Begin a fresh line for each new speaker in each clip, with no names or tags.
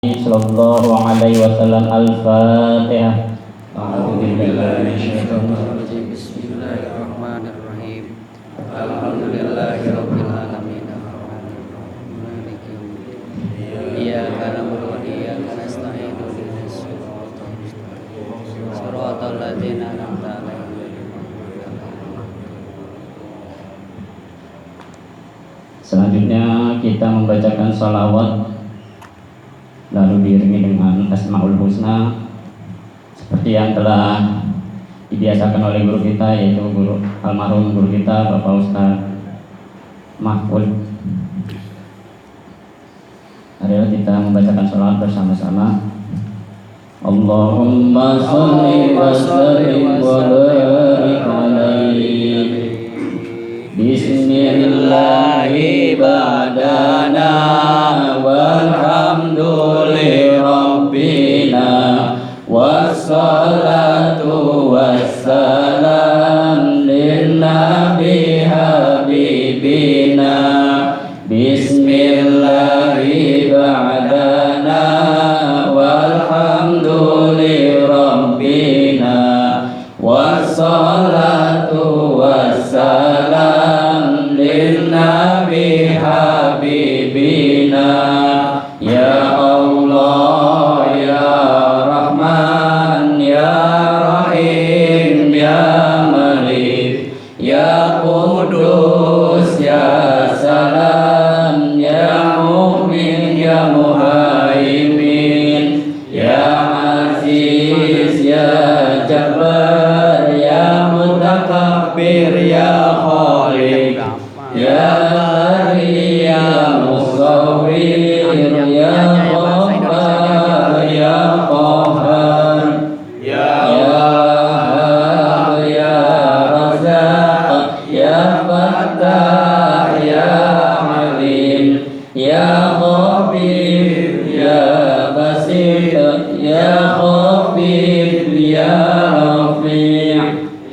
Sallallahu alaihi wasallam. Al-Fatihah.
Bismillahirrahmanirrahim. Alhamdulillahirabbil alamin. Arrahmanirrahim. Maliki yaumiddin. Iyyaka na'budu wa iyyaka nasta'in. Ihdinas siratal mustaqim. Shiratal ladzina an'amta 'alaihim.
Selanjutnya kita membacakan salawat lalu diiringi dengan Asmaul Husna seperti yang telah dibiasakan oleh guru kita, yaitu guru almarhum guru kita Bapak Ustaz Mahfud. Marilah kita membacakan salawat bersama-sama. Allahumma sholli wa sallim wa barik alaihi. Bismillahi ba'dana walhamdulillah rabbina wassalatu wassalam linnabi habibina. Bismillahi ba'dana walhamdulillah rabbina wassalatu wassalam linnabi habibina. Ya Allah, ya Rahman, ya Rahim, ya Malik, ya Qudus, ya Salam, ya Mu'min, ya Muhaimin, ya Aziz, ya Jabbar, ya Mutakabbir, ya Khaliq, ya Bari, ya Musawwir, ya Ghaffar, ya Qahhar, ya Wahhab, ya Razzaq, ya Fattah, ya Alim, ya Khabir, ya Basir, ya Khafif, ya Rafi',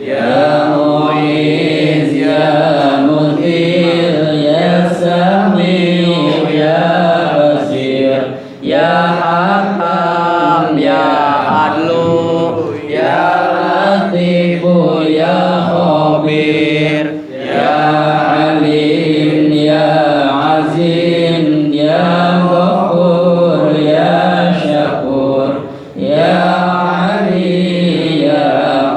ya Mu'iz, ya Mudhir, ya Sami', ya Basir, ya Hakam, ya Adlu, ya Latif, ya Khabir, ya Alim, ya Azim, ya Ghafur, ya Syakur, ya Ali, ya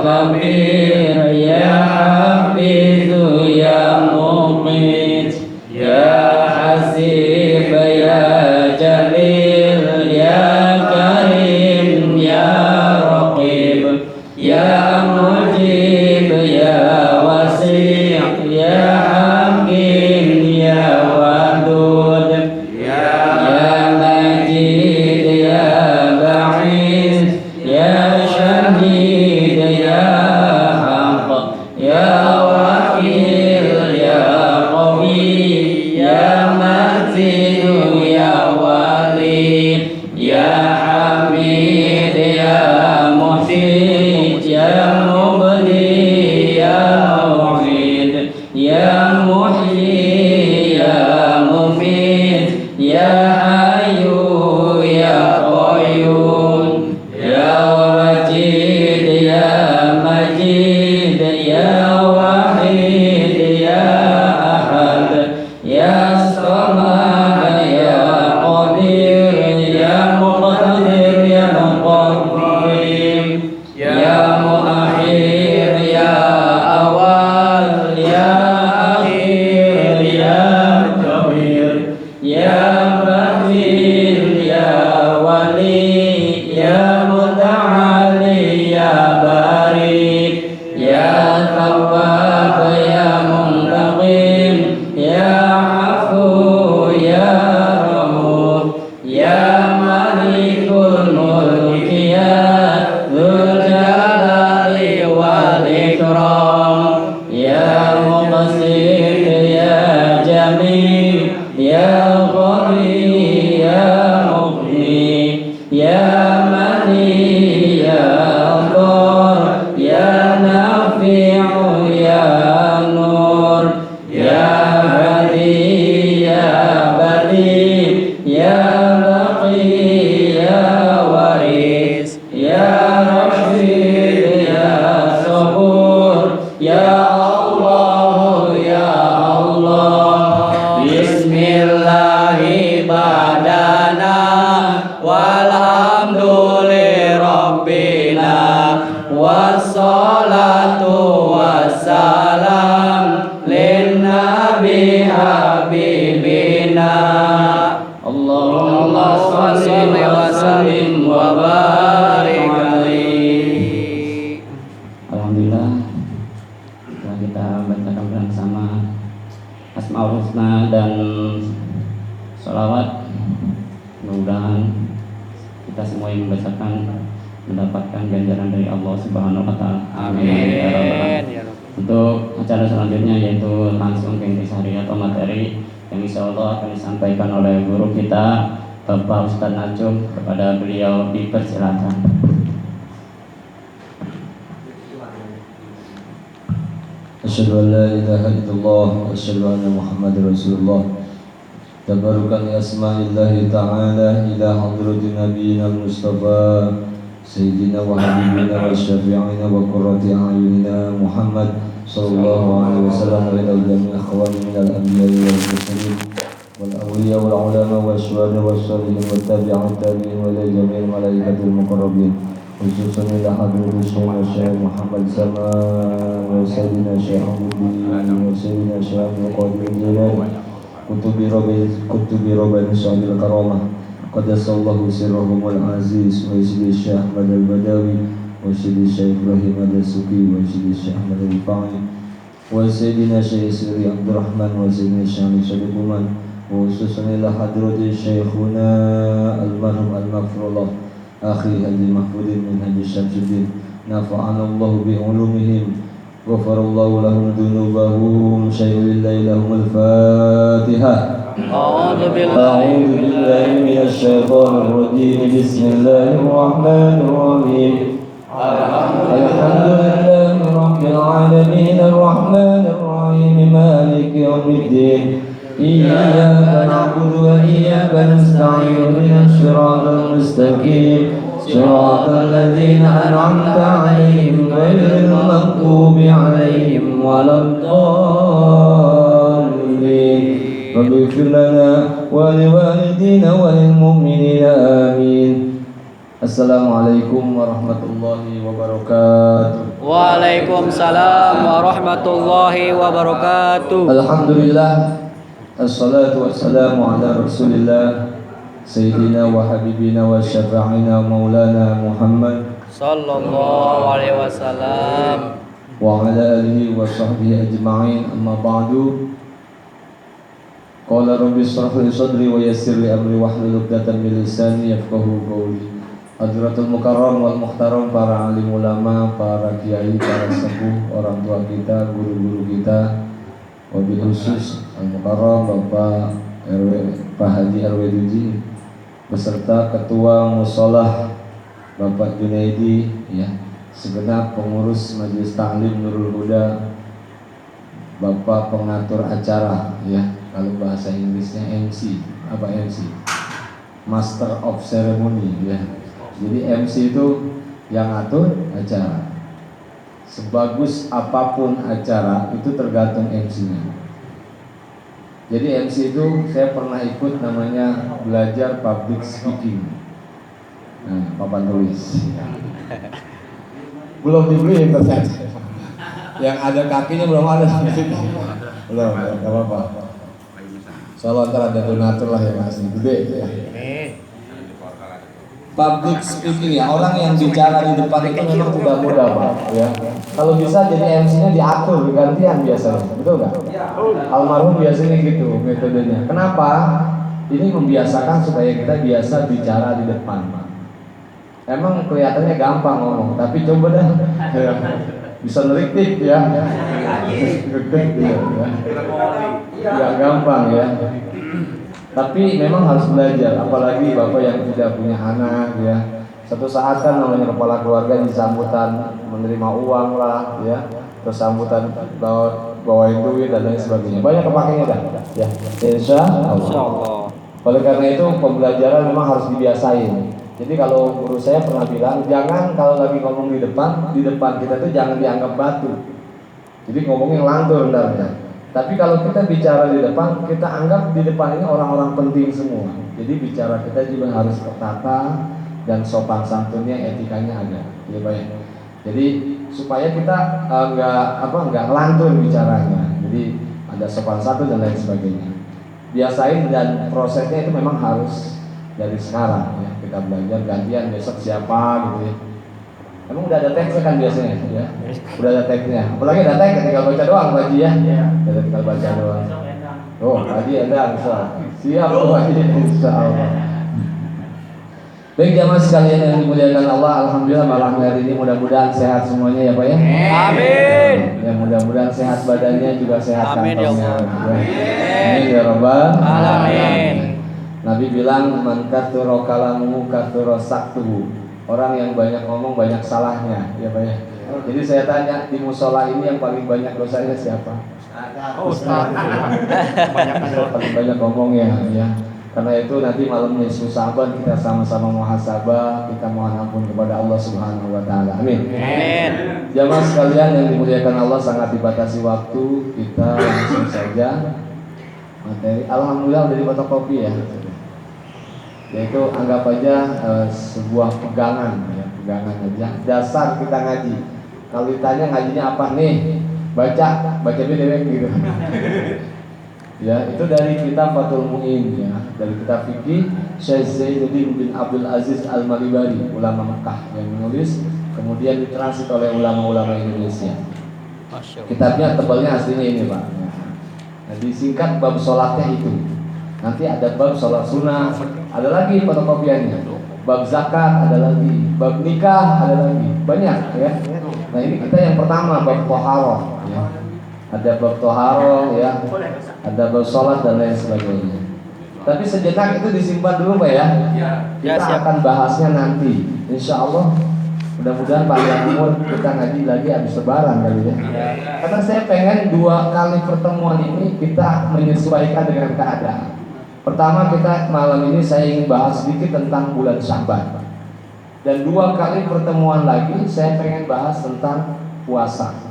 Kabir, ya Hafizu, ya Muqit, ya Hasib, ya Jalil, ya Karim, ya Raqib, ya Mujib, ya Wasi', ya Hakim, ya Wadud, ya Majid, ya Ba'id, ya Syahid, ya Haq, ya Wakil, ya Qawi, ya Matin, ya Wali, ya Hamid, ya Muhsin, ya Mubdi, ya Mu'id, ya Muhyi, ya Mumit, ya Hayyu, ya Qayyum, ya Wajid, ya Majid, ya Wahid, ya Ahad, ya Samad, ya Qadir, ya Muqtadir, ya Muqaddim, ya Muakhir, ya Awal, ya Akhir, ya Kabir, ya Batin, ya Wali, ya Muta'ali, ya Bari, ya Tawwab, ya Muntaqim, ya Afu, ya Rahuf, ya Malikul Mulk, ya Dzul Jalali wal Ikram, ya Muqsit, ya Jamil, ya Ghani, ya Mughni, ya Mani, ya Dhar, ya Nafi'u, ya Nur, ya Hadi, ya Badi, ya Baqi,
walhamdulillahirrabbina wassalatu wassalam linnabi habibina Allahumma sholli wa sallim wa barik alaihi.
Alhamdulillah setelah kita bacakan bersama Asmaul Husna dan sholawat, mudah-mudahan kita semua yang membacakan mendapatkan ganjaran dari Allah Subhanahu wa Ta'ala. Amin. Ya Rabbal Alamin. Untuk acara selanjutnya yaitu langsung ke intisari atau materi yang insya Allah akan disampaikan oleh guru kita Bapak Ustadz Najum. Kepada beliau dipersilakan.
Asyhadu an la ilaha illallah wa asyhadu anna Muhammadar Rasulullah. Tabarukan li asma'illahi ta'ala ila hadratin nabiyina al-Mustafa Sayyidina wa habibina wa syafi'ina wa qurrati a'yunina Muhammad sallallahu alaihi wasallam wa ila jami'i akhwani minal anbiya'i wal mursalin wal awliya wal ulama wa syuhada wa sholihin wa tabi'at tabi'in wa ila jami'il malaikatil muqarrabin khususan ila hadratin Syekh Muhammad Sama wa Sayyidina Syekh Abdul wa Sayyidina Syekh Abdul Qadir Jilani kutubi Rabbil Syahidil Karamah Qadasallahu sirrahumul aziz wa Sayyidi Syekh Ahmad al-Badawi wa Sayyidi Syekh Ibrahim al-Suki wa Sayyidi Syekh Ahmad al-Fa'i wa Sayyidina Syekh Siri Abdurrahman wa Sayyidina Syekh Syekh Kuman wa khususan ila hadrati Syekhuna al-Marhum al-Maghfurullah akhi Haji Mahfudin min Haji Syamsuddin nafa'ana Allah bi ulumihim Ghafarallahu lahum dhunubahum syai'ulillahi lahumul Fatihah. A'udzu billahi minasy syaithanir rajim. Bismillahirrahmanirrahim. Alhamdulillahi rabbil alamin arrahmanir rahim maliki yaumiddin. Iyyaka na'budu wa iyyaka nasta'in ihdinas siratal mustaqim. صراط الذين أنعمت عليهم غير المغضوب عليهم ولا الضالين رب اغفر لنا ولوالدينا وللمؤمنين آمين. Assalamualaikum warahmatullahi wabarakatuh.
Waalaikumsalam warahmatullahi wabarakatuh.
Alhamdulillah, assalatu wassalamu ala rasulillah Sayyidina wa habibina wa syafa'ina maulana Muhammad
sallallahu alaihi wasallam
wa ala alihi wa sahbihi ajma'in, amma ba'du. Qala rabbi shrah li sadri wa yassir li amri wahlul 'uqdatam min lisani yafqahu qawli. Hadratul mukarram wal muhtaram, para alim ulama, para kiai, para sepuh, orang tua kita, guru-guru kita, wabil khusus al mukarram Bapak RW Pak Haji RW Duji beserta Ketua Musholah Bapak Junaidi, ya, segenap pengurus Majelis Ta'lim Nurul Huda, Bapak pengatur acara, ya, kalau bahasa Inggrisnya MC, apa MC? Master of Ceremony, ya. Jadi MC itu yang ngatur acara. Sebagus apapun acara itu tergantung MC-nya. Jadi MC itu saya pernah ikut namanya belajar public speaking. Nah, papan tulis. Belum dibeli ternyata. Yang ada kakinya belum ada. Belum, enggak apa-apa. Soalnya ntar ada donatur lah yang masih gede. Public speaking, ya, orang yang bicara di depan itu memang tidak mudah, Pak, ya. Kalau bisa jadi MC-nya diatur gantian biasanya, betul nggak? Almarhum biasanya gitu metodenya. Kenapa? Ini membiasakan supaya kita biasa bicara di depan, Pak. Emang kelihatannya gampang ngomong, tapi coba dah, ya, bisa neriktik, ya. Nggak gampang, ya. Tapi memang harus belajar, apalagi bapak yang tidak punya anak, ya. Satu saat kan namanya kepala keluarga disambutan menerima uang lah, ya, terus sambutan bawain duit dan lain sebagainya. Banyak kepakainya dah, ya. Insya Allah. Oleh karena itu pembelajaran memang harus dibiasain. Jadi kalau guru saya pernah bilang, jangan kalau lagi ngomong di depan kita tuh jangan dianggap batu. Jadi ngomongnya lantur bentar ya.
Tapi kalau kita bicara di depan, kita anggap di depan ini orang-orang penting semua. Jadi bicara kita juga harus tertata dan sopan santunnya, etikanya ada, ya Pak ya. Jadi supaya kita nggak ngelantun bicaranya. Jadi ada sopan santun dan lain sebagainya. Biasain, dan prosesnya itu memang harus dari sekarang ya. Kita belajar gantian, besok siapa gitu ya. Emang udah ada teksnya kan biasanya ya? Udah ada teksnya. Apalagi ada teks, tinggal baca doang Pak Haji ya. Tinggal baca doang. Oh, Pak Haji ada, siap Pak Haji, insyaallah. Baik jamaah sekalian yang dimuliakan Allah, alhamdulillah malam hari ini mudah-mudahan sehat semuanya ya Pak ya.
Amin.
Ya mudah-mudahan sehat badannya juga sehat
Amin ya
kantongnya.
Allah.
Amin ya Rabbal
Alamin.
Nabi bilang man katsura kalamuhu katsura saktuhu. Orang yang banyak ngomong banyak salahnya, ya Pak ya. Jadi saya tanya, di musola ini yang paling banyak dosanya siapa? Ustaz. Paling banyak ngomongnya ya. Karena itu nanti malam nisfu Sa'ban kita sama-sama muhasabah, kita mohon ampun kepada Allah Subhanahu wa taala. Amin.
Amin.
Jamaah sekalian yang dimuliakan Allah, sangat dibatasi waktu, kita langsung saja materi. Alhamdulillah dari fotokopi ya. Yaitu anggap aja sebuah pegangan ya, pegangan aja. Dasar kita ngaji. Kalau ditanya ngajinya apa nih? Baca dewek gitu. Ya, itu dari kitab Fathul Mu'in ya, dari kitab fikih Syekh Zainuddin bin Abdul Aziz Al-Malibari, ulama Mekah yang menulis, kemudian ditranslate oleh ulama-ulama Indonesia. Kitabnya tebalnya aslinya ini Pak. Nah, disingkat bab sholatnya itu. Nanti ada bab sholat sunnah, ada lagi fotokopiannya. Bab zakat ada lagi, bab nikah ada lagi, banyak ya. Nah ini kita yang pertama bab toharoh ya. Ada bab toharoh ya, ada bab sholat dan lain sebagainya. Tapi sejenak itu disimpan dulu Pak ya. Kita akan bahasnya nanti, insya Allah. Mudah-mudahan panjang umur, kita ngaji lagi habis lebaran kali ya. Karena saya pengen 2 kali pertemuan ini kita menyesuaikan dengan keadaan. Pertama kita malam ini saya ingin bahas sedikit tentang bulan Sya'ban. Dan 2 kali pertemuan lagi saya pengen bahas tentang puasa.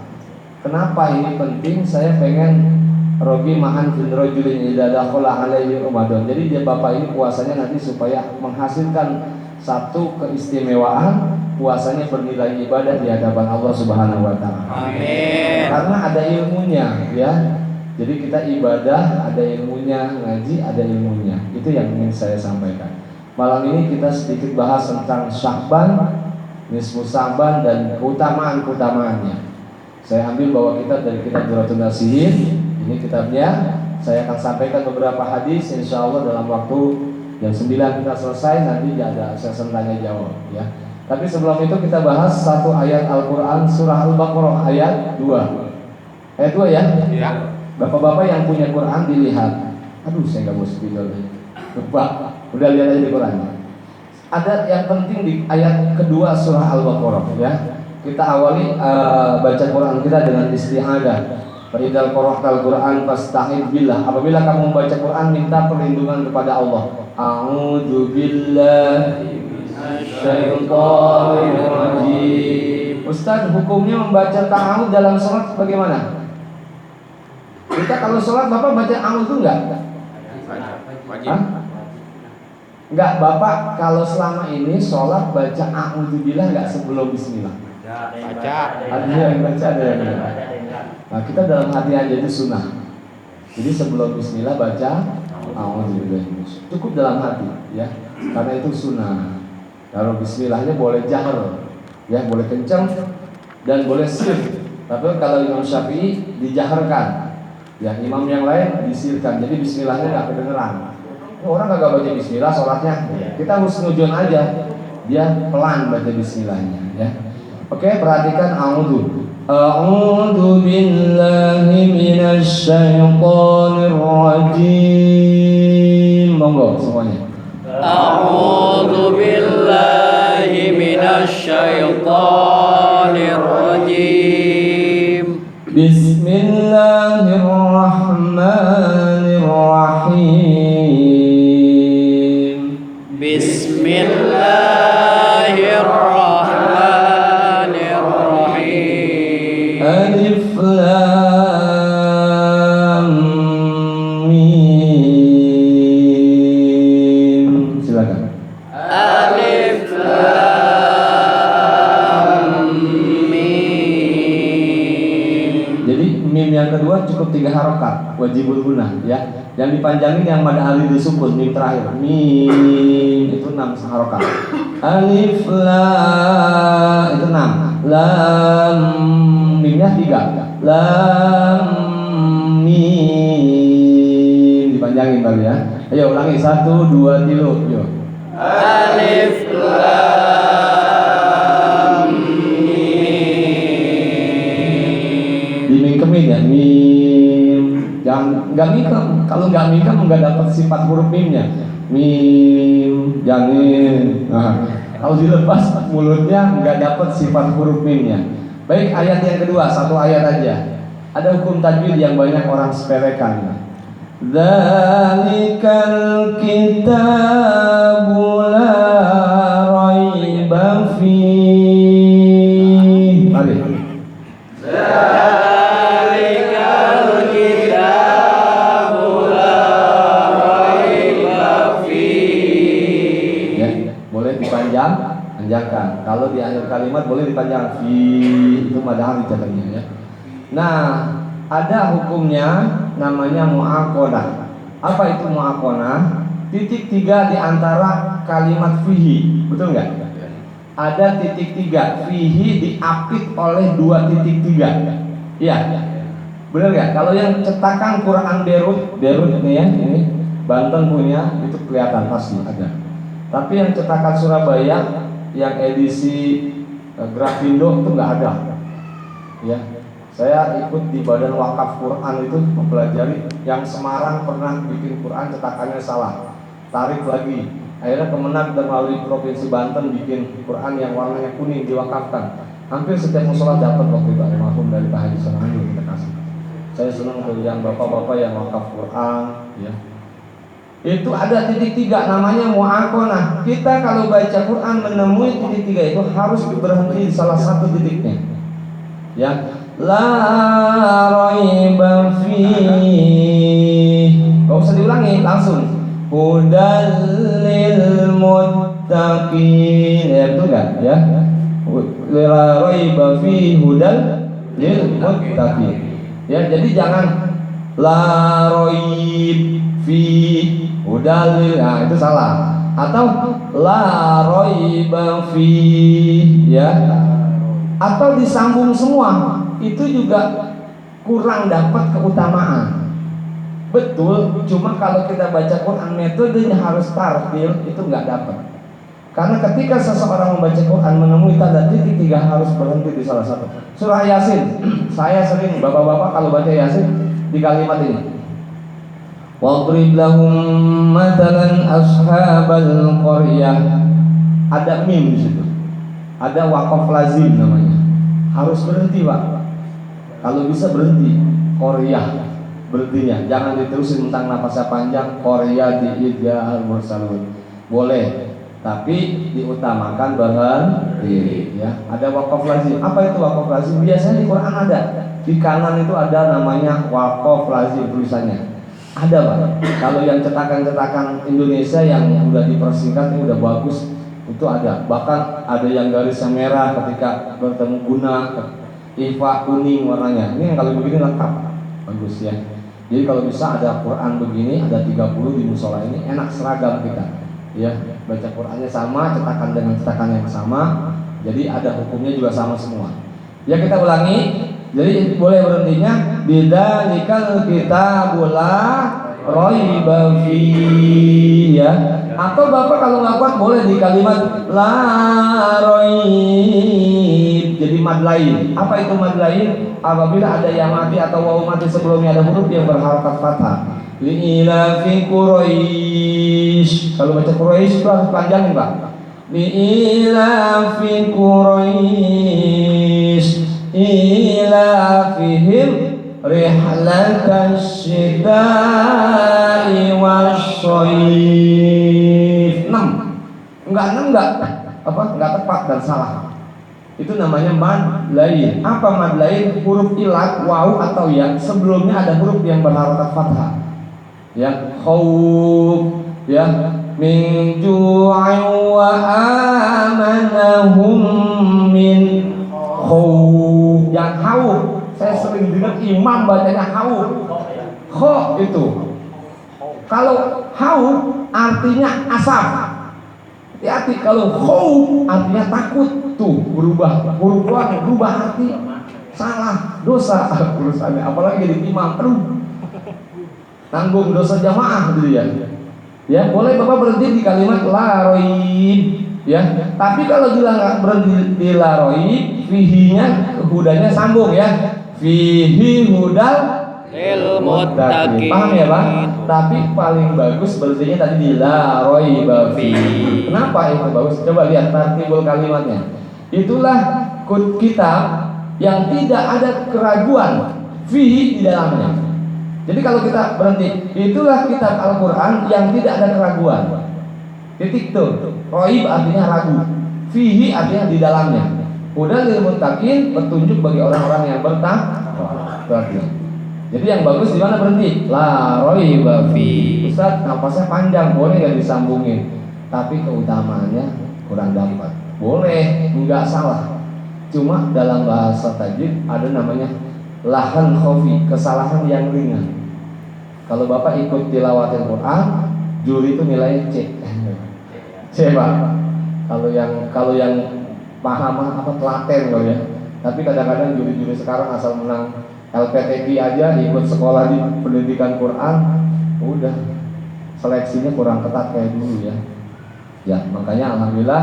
Kenapa ini penting? Saya pengen Rogi mahan bin rajulin idza dakhala alaihi Ramadan. Jadi dia Bapak ini puasanya nanti supaya menghasilkan satu keistimewaan, puasanya bernilai ibadah di hadapan Allah Subhanahu wa taala.
Amin.
Karena ada ilmunya ya. Jadi kita ibadah, ada ilmunya, ngaji, ada ilmunya. Itu yang ingin saya sampaikan. Malam ini kita sedikit bahas tentang Sya'ban, nisfu Sya'ban dan keutamaan-keutamaannya. Saya ambil bahwa kita dari kitab Durratun Nasihin, ini kitabnya. Saya akan sampaikan beberapa hadis, insya Allah dalam waktu jam 9 kita selesai, nanti ada sesi tanya jawab ya. Tapi sebelum itu kita bahas satu ayat Al-Quran, surah Al-Baqarah ayat 2. Ayat 2 ya? Iya. Bapak-bapak yang punya Quran dilihat. Aduh, saya nggak mau spidol. Lupa, udah lihat aja di Quran. Ada yang penting di ayat kedua surah Al-Baqarah ya. Kita awali baca Quran kita dengan isti'adah. Fa'idal qara'tal Quran fasta'id billah. Apabila kamu membaca Quran, minta perlindungan kepada Allah. A'udzu billahi minasyaitonir rajim. Ustaz, hukumnya membaca ta'awudz dalam salat bagaimana? Kita kalau sholat Bapak baca a'udzu enggak? Wajib. Enggak, Bapak kalau selama ini sholat baca a'udzubillah enggak sebelum bismillah?
Baca.
Ada yang baca, ada yang enggak. Nah kita dalam hati aja itu sunnah. Jadi sebelum bismillah baca a'udzubillah. Cukup dalam hati ya. Karena itu sunnah. Kalau bismillahnya boleh jahar ya, boleh kencang dan boleh sir. Tapi kalau Imam Syafi'i dijaharkan. Ya, imam yang lain disirkan, jadi bismillahnya nggak kedengeran. Orang kagak baca bismillah sholatnya. Kita husnuzon aja, dia pelan baca bismillahnya ya. Oke, perhatikan a'udzu. A'udzu billahi minasy syaithanir rajim. Monggo semuanya.
A'udzu billahi minasy syaithanir rajim.
Bismillahirrahmanirrahim.
Bismillahirrahmanirrahim.
Alif Lam cukup 3 harokat, wajibul gunah ya. Yang dipanjangin yang mad alif disukun mim terakhir. Mim itu 6 harokat. Alif lam itu 6. Lam mimnya 3. Lam mim dipanjangin baru ya. Ayo ulangi 1 2 3 yuk.
Alif lam mim.
Dimingkemin ya, mim. Jangan nggak mingkem. Kalau nggak mingkem nggak dapat sifat huruf mimnya. Mim, jangan. Nah, kalau dilepas mulutnya nggak dapat sifat huruf mimnya. Baik, ayat yang kedua, 1 ayat aja. Ada hukum tajwid yang banyak orang sepelekan. Dzalikal kitabu la raiba fihi. Mari.
Dzalikal kitabu la raiba fihi.
Ya, boleh panjangkan. Kalau di akhir kalimat boleh dipanjang fi, itu madhal dicatatnya ya. Nah, ada hukumnya namanya mu'aqadah. Apa itu mu'aqadah? Titik 3 di antara kalimat fihi, betul nggak? Ada titik 3, fihi diapit oleh 2 titik 3. Iya, bener nggak? Kalau yang cetakan Quran Beirut ini ya, ini Banten punya, itu kelihatan pasti ada. Tapi yang cetakan Surabaya, yang edisi Grafindo itu nggak ada. Ya, saya ikut di Badan Wakaf Quran itu mempelajari. Yang Semarang pernah bikin Quran cetakannya salah, tarik lagi. Akhirnya Kemenag dan melalui Provinsi Banten bikin Quran yang warnanya kuning diwakafkan. Hampir setiap musola dapat waktu itu almarhum dari Pak Haji Sanandu kita kasih. Saya senang tuh yang bapak-bapak yang wakaf Quran, ya. Itu ada titik 3 namanya mu'aqanah. Kita kalau baca Quran menemui titik 3 itu harus berhenti di salah satu titiknya. Ya, la raiba fihi. Gak usah diulangi, langsung. Hudal lil muttaqin. Ya betul enggak? Ya. La raiba fihi hudal lil muttaqin. Ya, jadi jangan la raib fi hudal, nah itu salah. Atau la raiba fi, ya. Atau disambung semua, itu juga kurang dapat keutamaan. Betul, cuma kalau kita baca Quran metodenya harus tartil, itu nggak dapat. Karena ketika seseorang membaca Quran menemui tanda titik 3 harus berhenti di salah satu. Surah Yasin, saya sering bapak-bapak kalau baca Yasin di kalimat ini. Wadrib lahum matalan ashabal qaryah. Ada mim di situ. Ada waqaf lazim namanya. Harus berhenti, Pak. Kalau bisa berhenti. Qaryah berhentinya. Jangan diterusin tentang napasnya panjang. Qaryah diidya al-mursalun. Boleh, tapi diutamakan berhenti ya. Ada waqaf lazim. Apa itu waqaf lazim? Biasanya di Quran ada. Di kanan itu ada namanya waqaf lazim tulisannya. Ada, Pak. Kalau yang cetakan-cetakan Indonesia yang udah dipersingkat ini udah bagus, itu ada. Bahkan ada yang garisnya merah ketika bertemu guna, ifa kuning warnanya. Ini yang kalau begini lengkap, bagus ya. Jadi kalau bisa ada Quran begini, ada 30 di musola ini, enak seragam kita. Ya, baca Qurannya sama, cetakan dengan cetakan yang sama. Jadi ada hukumnya juga sama semua. Ya, kita ulangi. Jadi boleh berhentinya bidzalikal kitabul la raiba fihi ya. Atau Bapak kalau nggak kuat boleh di kalimat la raib. Jadi mad lain. Apa itu mad lain? Apabila ada yang mati atau wawu mati sebelumnya ada huruf yang berharakat fathah. Li'ilafi Quraisy. Kalau baca Quraisy itu harus panjangin, Pak. Li'ilafi Quraisy ilafihim rihlatash syita'i wasyayf. 6. Enggak tepat dan salah. Itu namanya mad lain. Apa mad lain? Huruf ilat wawu atau ya sebelumnya ada huruf yang berharakat fathah. Ya, khauf ya, min ju'in wa amanahum min khauf. Yang khauf, saya sering dengar imam bacanya khauf. itu. Kalau hau artinya asap. Hati-hati, kalau hau artinya takut. Tuh berubah arti. Salah, dosa urusannya. Apalagi jadi imam, tanggung dosa jamaah gitu ya. Ya, boleh Bapak berhenti di kalimat la roib, ya. Tapi kalau bilang berhenti di la roib, fihinya hudanya sambung ya. Fihi hudal
lil muttaqin.
Paham ya Bang? Tapi paling bagus berhentinya tadi di la roib fi. Kenapa itu bagus? Coba lihat tartibul kalimatnya. Itulah kitab yang tidak ada keraguan fihi di dalamnya. Jadi kalau kita berhenti, itulah kitab Al-Quran yang tidak ada keraguan. Titik tuh. Roib artinya ragu, fihi artinya di dalamnya. Hudal lil muttaqin, petunjuk bagi orang-orang yang bertakwa. Jadi yang bagus di mana berhenti? La roiba fi. Ustaz, napasnya panjang, boleh nggak disambungin? Tapi keutamaannya kurang dapat. Boleh, nggak salah. Cuma dalam bahasa tajwid ada namanya lahan khofi, kesalahan yang ringan. Kalau Bapak ikut tilawatil Quran, juri itu nilai C. C Pak. Kalau yang paham apa telaten kalau ya. Tapi kadang-kadang juri-juri sekarang asal menang LPTQ aja ikut sekolah di pendidikan Quran, udah seleksinya kurang ketat kayak dulu ya. Ya, makanya alhamdulillah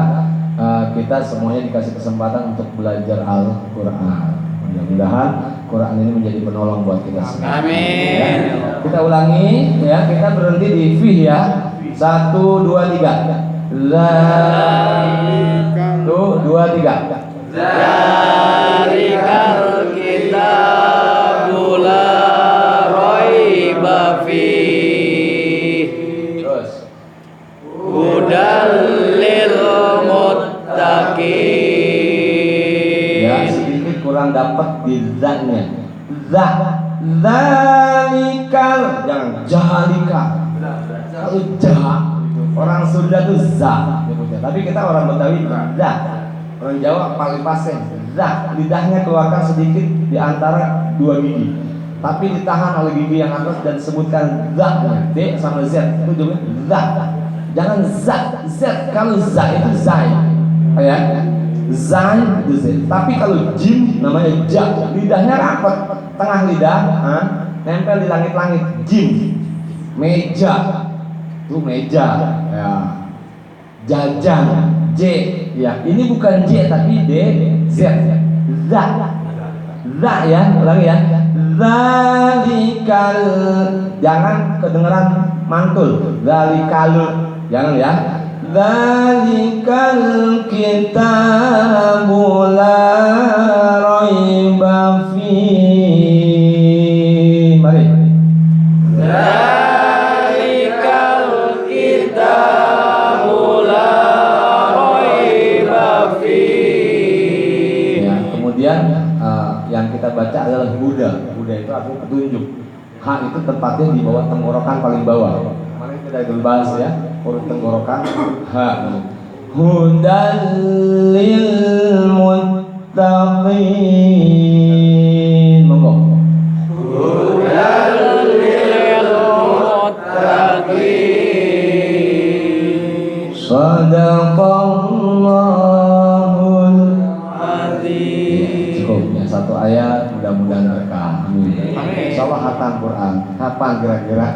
kita semuanya dikasih kesempatan untuk belajar Al-Quran. Mudah-mudahan Quran ini menjadi penolong buat kita semua.
Amin.
Ya. Kita ulangi ya, kita berhenti di fi ya. 1 2 3. Tuh 2 3.
Zalikal kitabul la raiba fihi.
Terus.
Hudal lil muttaqin.
Ya, sedikit kurang dapat di za-nya. Zalikal, jangan jalika. Kalau jah, orang Sunda tuh za nyebutnya. Tapi kita orang Betawi za. Orang Jawa paling paseng. Za, lidahnya keluarkan sedikit di antara dua gigi. Tapi ditahan oleh gigi yang atas dan sebutkan za-nya. D sama Z itu juga za. Jangan za, Z. Kalau za itu zai. Ya. Zai itu Z. Tapi kalau jim namanya ja. Lidahnya rapat, tengah lidah, nempel di langit-langit. Jim. Meja. Itu meja. Ya. Jajan. J. Ya. Ini bukan J tapi D. Z. Za. Za ya. Ulangi ya. Zalikal. Jangan kedengeran mantul. Zalikal. Jangan ya. Zalikal kitabu la raiba fihi. Mari.
Zalikal kitabu la raiba fihi.
Ya, kemudian yang kita baca adalah huda. Huda itu artinya petunjuk. H itu tempatnya di bawah tenggorokan paling bawah. Kemarin kita dulu bahas ya, urut tenggorokan H. Hudal lil muttaqin. Monggo.
Hudal lil muttaqin.
Sadaqallahul
Azim.
cukup ya, satu ayat mudah-mudahan berkah. Amin. Insyaallah khatam Quran. Kapan kira-kira?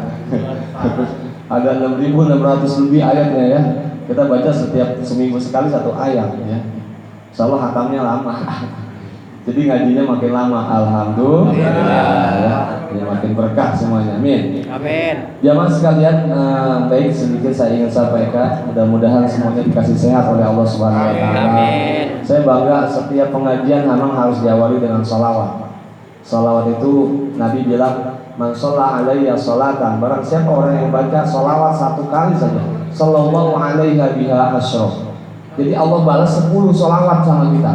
Ada 6.600 lebih ayatnya ya. Kita baca setiap seminggu sekali satu ayat ya. Insyaallah khatamnya lama. Jadi ngajinya makin lama. Alhamdulillah. Ya, makin berkah semuanya. Amin.
Amin.
Jamaah sekalian, baik sedikit saya ingin sampaikan, mudah-mudahan semuanya dikasih sehat oleh Allah Subhanahu wa taala.
Amin.
Saya bangga setiap pengajian memang harus diawali dengan sholawat. Sholawat itu Nabi bilang, "Man shalla alayya sholatan." Barang siapa orang yang baca sholawat satu kali saja, sallallahu alaiha biha asyra. Jadi Allah balas 10 sholawat sama kita.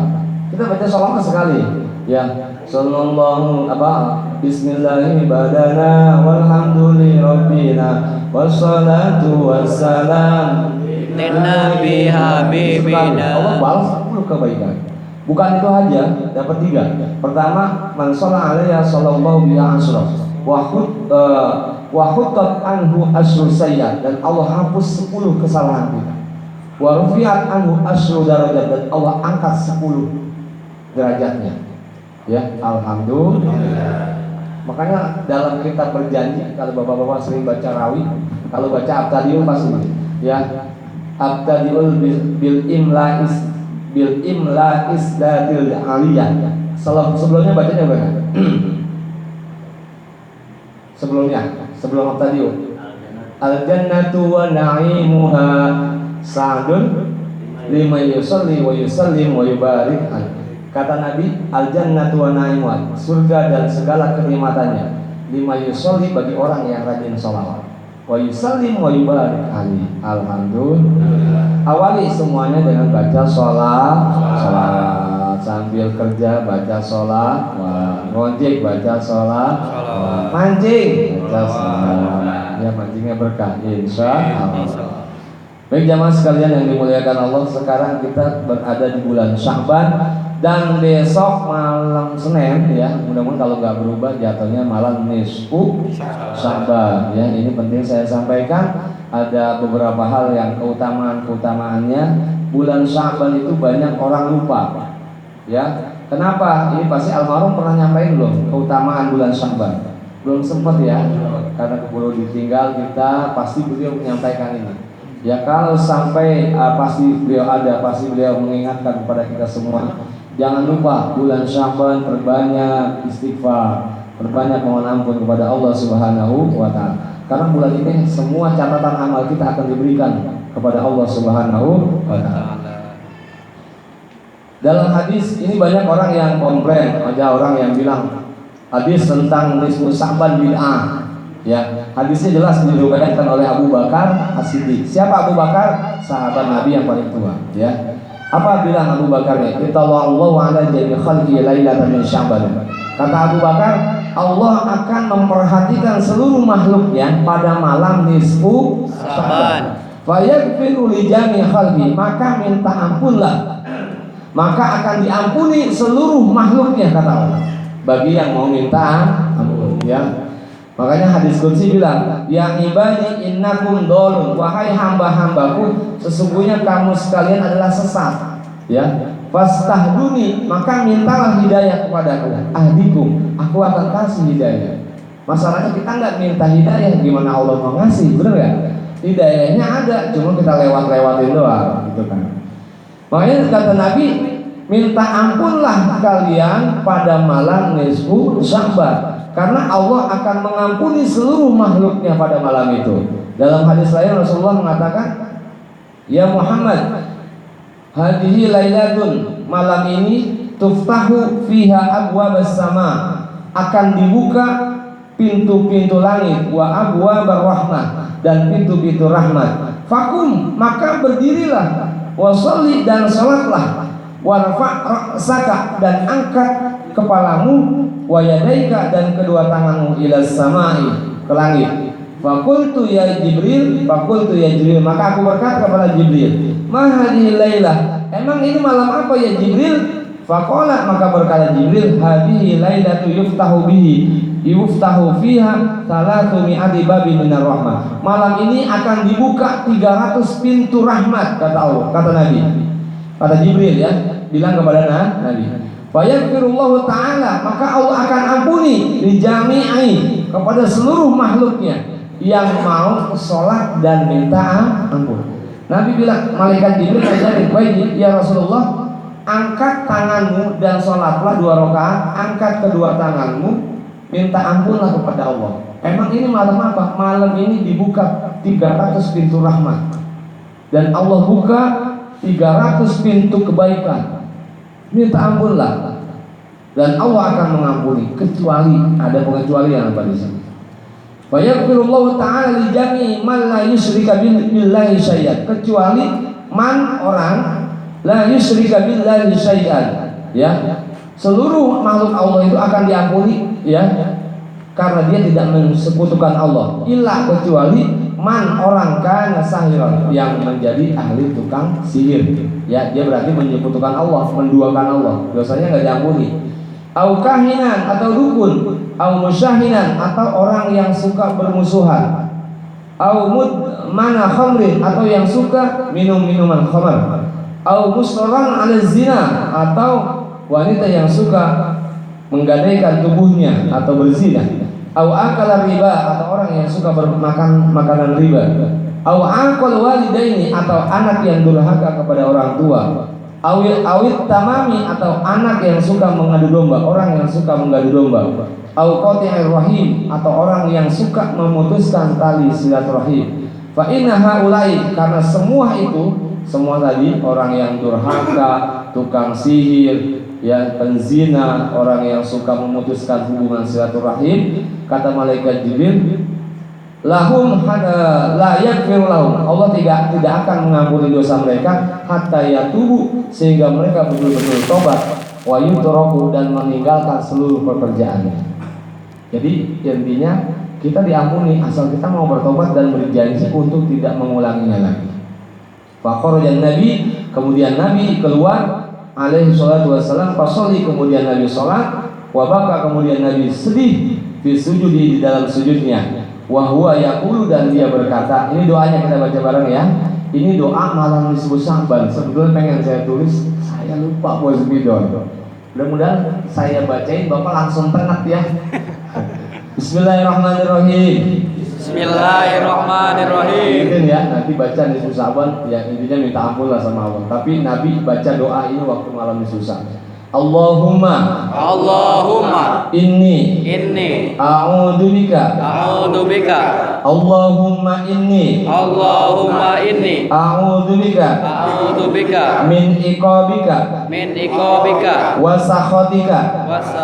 Kita baca sholawat sekali. Ya, sallallahu bismillahi badana walhamdulillahi rabbina wassalatu wassalam
Nabi habibina.
Allah balas 10 kebaikan. Bukan itu aja, dapat 3. Pertama, man shalla alaiya sallallahu biha asyra. wa huttat anhu asyru sayyi'at, dan Allah hapus 10 kesalahan kita. Wa rufi'at anhu asyru darajat, dan Allah angkat 10 derajatnya. Ya, alhamdulillah. Makanya dalam kitab berjanji, kalau bapak-bapak sering baca rawi, kalau baca Abtadiul pasti ya, Abtadiul bil imla'is datil aliyah. Sebelumnya bacanya berapa? sebelum Abtadiul, al jannatu wa na'imuha sa'dun liman yusalli wa yusallim wa yubarik. Kata Nabi, al jannatu wa na'imuha, surga dan segala kenikmatannya, lima yusolli, bagi orang yang rajin sholawat, wa yusallim wa yubarik alaihi. Alhamdulillah. Awali semuanya dengan baca sholawat, sambil kerja baca sholawat, ngojek baca sholawat, mancing baca sholawat. Ya, mancingnya berkah insyaallah. Baik jamaah sekalian yang dimuliakan Allah, sekarang kita berada di bulan Sya'ban. Dan besok malam Senin ya, mudah-mudahan kalau nggak berubah jatuhnya malam nisfu Sya'ban ya. Ini penting saya sampaikan, ada beberapa hal yang keutamaannya. Bulan Sya'ban itu banyak orang lupa ya. Kenapa? Ini pasti almarhum pernah nyampaikan belum keutamaan bulan Sya'ban? Belum sempat ya, karena keburu ditinggal kita. Pasti beliau menyampaikan ini ya. Kalau sampai pasti beliau ada, pasti beliau mengingatkan kepada kita semua. Jangan lupa bulan Sya'ban, perbanyak istighfar, perbanyak mohon ampun kepada Allah Subhanahu wa Ta'ala. Karena bulan ini semua catatan amal kita akan diberikan kepada Allah Subhanahu wa Ta'ala. Dalam hadis ini banyak orang yang komplain, ada orang yang bilang hadis tentang nisfu Sya'ban bid'ah. Ya, hadisnya jelas diriwayatkan oleh Abu Bakar As-Siddiq. Siapa Abu Bakar? Sahabat Nabi yang paling tua ya. Apa bilang Abu Bakar ya? Allahu ala jami khalqi lailatan min Sya'ban. Kata Abu Bakar, Allah akan memperhatikan seluruh makhluknya pada malam nisfu Sya'ban. Fa yaghfiru li jami khalqi, maka minta ampunlah, maka akan diampuni seluruh makhluknya, kata Allah, bagi yang mau minta ampun ya. Makanya hadis qudsi bilang, ya ibadi innakum dolun, wahai hamba-hambaku, sesungguhnya kamu sekalian adalah sesat ya. Fastahduni, maka mintalah hidayah kepadaku. Ahdikum, aku akan kasih hidayah. Masalahnya kita nggak minta hidayah, gimana Allah mau ngasih, bener nggak? Hidayahnya ada, cuma kita lewat-lewatin doang gitu kan. Makanya kata Nabi, minta ampunlah kalian pada malam nisfu Sya'ban, karena Allah akan mengampuni seluruh makhluknya pada malam itu. Dalam hadis lain Rasulullah mengatakan, ya Muhammad, hadhihi lailatun, malam ini tuftahu fiha abwabas sama, akan dibuka pintu-pintu langit, wa abwabar rahmah, dan pintu-pintu rahmat. Fakum, maka berdirilah, wa sholli, dan salatlah, warfa' ra'saka, dan angkat kepalamu, wa yadaika, dan kedua tanganmu, ila samai, ke langit. Fakultu ya Jibril, maka aku berkata kepada Jibril, ma hadhihi lailah, emang ini malam apa ya Jibril? Faqala, maka berkata Jibril, hadhihi lailatu yuftahu fiha 300 babin minar rahmah. Malam ini akan dibuka 300 pintu rahmat, kata Allah, kata Nabi. Kata Jibril ya, bilang kepada Nabi. Fayaghfirullahu ta'ala, maka Allah akan ampuni li jami'i, kepada seluruh makhluknya yang mau sholat dan minta ampun. Nabi bilang, malaikat Jibril ngajarin, baik ya Rasulullah, angkat tanganmu dan sholatlah 2 rakaat, angkat kedua tanganmu, minta ampunlah kepada Allah. Emang ini malam apa? Malam ini dibuka 300 pintu rahmat, dan Allah buka 300 pintu kebaikan. Minta ampunlah, dan Allah akan mengampuni, kecuali ada pengecualian apa di sini. Fa yaghfirullahu ta'ala li jami'i man la yusyrika billahi syai'an, kecuali man orang la yusyrika billahi syai'an ya. Seluruh makhluk Allah itu akan diampuni ya, karena dia tidak mensekutukan Allah. Illa, kecuali man orang kana sahiran, yang menjadi ahli tukang sihir ya, dia berarti menyekutukan Allah, menduakan Allah, dosanya nggak diampuni. au kahinan atau dukun, au musyahinan atau orang yang suka bermusuhan, au mudmana khamrin atau yang suka minum minuman khamar, au mustarran ala zina atau wanita yang suka menggadaikan tubuhnya atau berzina, au akala riba atau orang yang suka bermakan makanan riba, au aqal walidaini atau anak yang durhaka kepada orang tua, awit tamami atau anak yang suka mengadu domba, orang yang suka mengadu domba, au qati'ir rahim atau orang yang suka memutuskan tali silaturahim. Fa inna haula'i, karena semua itu, semua tadi, orang yang durhaka, tukang sihir, ya, penzina, orang yang suka memutuskan hubungan silaturahim, kata malaikat Jibril, lahum la yaghfir lahum, Allah tidak akan mengampuni dosa mereka hatta yatubu, sehingga mereka betul-betul tobat, wa yutraku, dan meninggalkan seluruh pekerjaannya. Jadi intinya kita diampuni asal kita mau bertobat dan berjanji untuk tidak mengulanginya lagi. Fakharajan Nabi, kemudian Nabi keluar alaihi salatu wassalam, fasoli, kemudian Nabi sholat, wabaka, kemudian Nabi sedih, fi sujudi, di dalam sujudnya, wahwa yaqulu, dan dia berkata, ini doanya kita baca bareng ya. Ini doa malam nisfu Sya'ban. Sebetulnya pengen saya tulis, saya lupa bos bidon. Mudah-mudahan saya bacain Bapak langsung tenat ya. Bismillahirrahmanirrahim.
Bismillahirrahmanirrahim.
Mungkin ya nanti baca nisfu Sya'ban, ya intinya minta ampun lah sama Allah. Tapi Nabi baca doa ini waktu malam nisfu Sya'ban. Allahumma inni a'udzubika Allahumma inni a'udzubika min iqabika wa sakhatika